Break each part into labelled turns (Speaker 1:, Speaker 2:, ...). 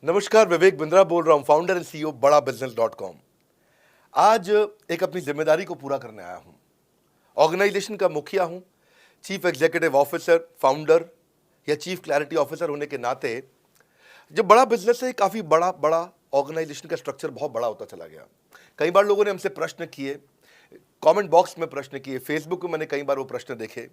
Speaker 1: नमस्कार, विवेक बिंद्रा बोल रहा हूं, फाउंडर एंड सीईओ बड़ा बिजनेस .com। आज एक अपनी जिम्मेदारी को पूरा करने आया हूं। ऑर्गेनाइजेशन का मुखिया हूं, चीफ एग्जीक्यूटिव ऑफिसर, फाउंडर या चीफ क्लैरिटी ऑफिसर होने के नाते जब बड़ा बिजनेस है, काफी बड़ा बड़ा ऑर्गेनाइजेशन का स्ट्रक्चर बहुत बड़ा होता चला गया। कई बार लोगों ने हमसे प्रश्न किए, कमेंट बॉक्स में प्रश्न किए, फेसबुक पे मैंने कई बार वो प्रश्न देखे।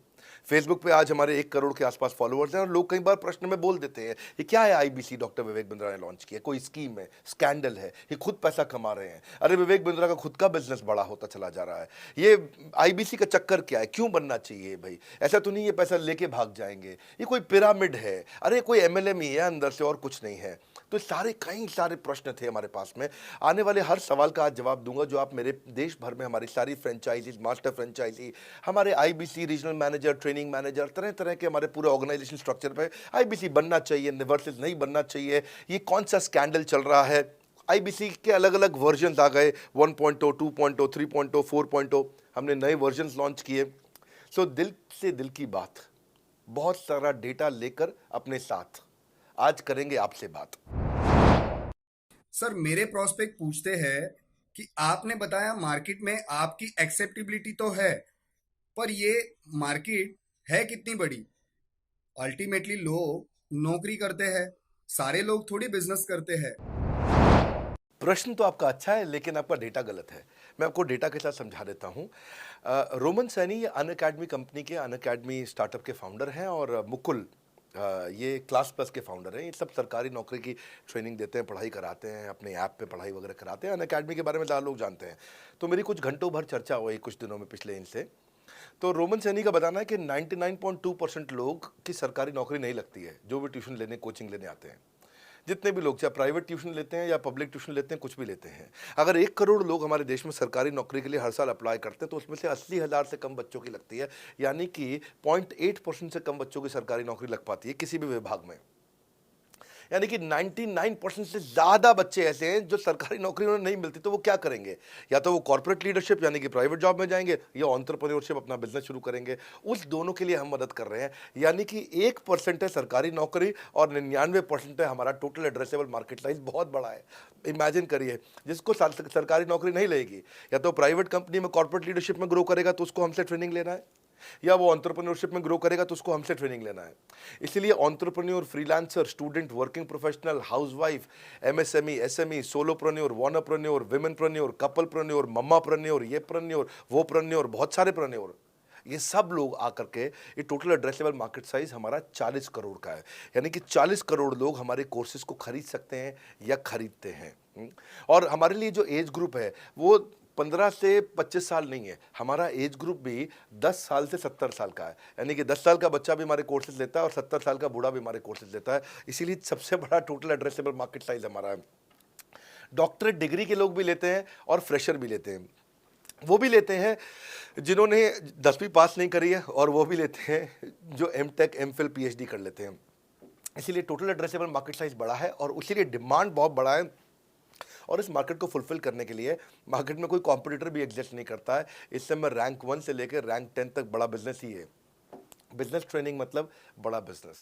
Speaker 1: फेसबुक पे आज हमारे 1 करोड़ के आसपास फॉलोअर्स हैं और लोग कई बार प्रश्न में बोल देते हैं, ये क्या है आईबीसी डॉक्टर विवेक बिंद्रा ने लॉन्च किया, कोई स्कीम है, स्कैंडल है, ये खुद पैसा कमा रहे हैं। अरे विवेक बिंद्रा का खुद का बिजनेस बड़ा होता चला जा रहा है, ये आईबीसी का चक्कर क्या है, क्यों बनना चाहिए भाई, ऐसा तो नहीं ये पैसा लेके भाग जाएंगे, ये कोई पिरामिड है, अरे कोई एमएलएम ही है अंदर से और कुछ नहीं है। तो सारे कई सारे प्रश्न थे हमारे पास में। आने वाले हर सवाल का आज जवाब दूंगा जो आप मेरे देश भर में हमारी सारी फ्रेंचाइजीज, मास्टर फ्रेंचाइजी, हमारे IBC regional manager, training manager, तरह तरह के हमारे पूरे ऑर्गेनाइजेशन स्ट्रक्चर पे आईबीसी बनना चाहिए वर्सेस नहीं बनना चाहिए, ये कौन सा स्कैंडल चल रहा है। आईबीसी के अलग अलग वर्जन आ गए, 1.0, 2.0, 3.0, 4.0, हमने नए वर्जन लॉन्च किए। सो दिल से दिल की बात, बहुत सारा डेटा लेकर अपने साथ आज करेंगे आपसे बात।
Speaker 2: सर, मेरे प्रोस्पेक्ट पूछते हैं कि आपने बताया मार्केट में आपकी एक्सेप्टेबिलिटी तो है, पर ये मार्केट है कितनी बड़ी? अल्टीमेटली लोग नौकरी करते हैं, सारे लोग थोड़ी बिजनेस करते हैं।
Speaker 1: प्रश्न तो आपका अच्छा है लेकिन आपका डेटा गलत है। मैं आपको डेटा के साथ समझा देता हूं। रोमन सैनी ये अनअकैडमी कंपनी के, अनअकैडमी स्टार्टअप के फाउंडर हैं और मुकुल ये क्लास प्लस के फाउंडर हैं। ये सब सरकारी नौकरी की ट्रेनिंग देते हैं, पढ़ाई कराते हैं, अपने ऐप पे पढ़ाई वगैरह कराते हैं। अनअकैडमी के बारे में ज़्यादा लोग जानते हैं। तो मेरी कुछ घंटों भर चर्चा हुई कुछ दिनों में पिछले इनसे। तो रोमन सैनी का बताना है कि 99.2% लोग की सरकारी नौकरी नहीं लगती है, जो भी ट्यूशन लेने, कोचिंग लेने आते हैं। जितने भी लोग चाहे प्राइवेट ट्यूशन लेते हैं या पब्लिक ट्यूशन लेते हैं, कुछ भी लेते हैं, अगर 1 करोड़ लोग हमारे देश में सरकारी नौकरी के लिए हर साल अप्लाई करते हैं तो उसमें से 80,000 से कम बच्चों की लगती है। यानी कि 0.8% से कम बच्चों की सरकारी नौकरी लग पाती है किसी भी विभाग में। यानी कि 99% से ज़्यादा बच्चे ऐसे हैं जो सरकारी नौकरी उन्हें नहीं मिलती, तो वो क्या करेंगे? या तो वो कॉर्पोरेट लीडरशिप यानी कि प्राइवेट जॉब में जाएंगे या एंटरप्रेन्योरशिप, अपना बिजनेस शुरू करेंगे। उस दोनों के लिए हम मदद कर रहे हैं। यानी कि 1% है सरकारी नौकरी और 99% है हमारा टोटल एड्रेसेबल मार्केट साइज। बहुत बड़ा है। इमेजिन करिए, जिसको सरकारी नौकरी नहीं लगेगी, या तो प्राइवेट कंपनी में कॉर्पोरेट लीडरशिप में ग्रो करेगा तो उसको हमसे ट्रेनिंग लेना है, या वो एंटरप्रेन्योरशिप में ग्रो करेगा तो उसको हमसे ट्रेनिंग लेना है। इसलिए entrepreneur, freelancer, student, working professional, housewife, MSME, SME, solopreneur, wannapreneur, womenpreneur, couplepreneur, mommapreneur, ये प्रेन्योर, वो प्रेन्योर, बहुत सारे प्रेन्योर, ये सब लोग आकर के ये टोटल एड्रेसेबल मार्केट साइज हमारा 40 करोड़ का है। यानी कि 40 करोड़ लोग हमारे कोर्सेज को खरीद सकते हैं या खरीदते हैं। और हमारे लिए जो एज ग्रुप है वो 15 से 25 साल नहीं है, हमारा एज ग्रुप भी 10 साल से 70 साल का है। यानी कि 10 साल का बच्चा भी हमारे कोर्सेज लेता है और 70 साल का बूढ़ा भी हमारे कोर्सेज लेता है। इसीलिए सबसे बड़ा टोटल एड्रेसेबल मार्केट साइज हमारा है। डॉक्टरेट डिग्री के लोग भी लेते हैं और फ्रेशर भी लेते हैं। वो भी लेते हैं जिन्होंने 10वीं पास नहीं करी है, और वो भी लेते हैं जो एमटेक, एमफिल, पीएचडी कर लेते हैं। इसीलिए टोटल एड्रेसेबल मार्केट साइज बड़ा है और इसीलिए डिमांड बहुत बड़ा है। और इस मार्केट को फुलफिल करने के लिए मार्केट में कोई कॉम्पिटिटर भी एग्जिस्ट नहीं करता है। इस समय रैंक 1 से लेकर रैंक 10 तक बड़ा बिजनेस ही है। बिजनेस ट्रेनिंग मतलब बड़ा बिजनेस।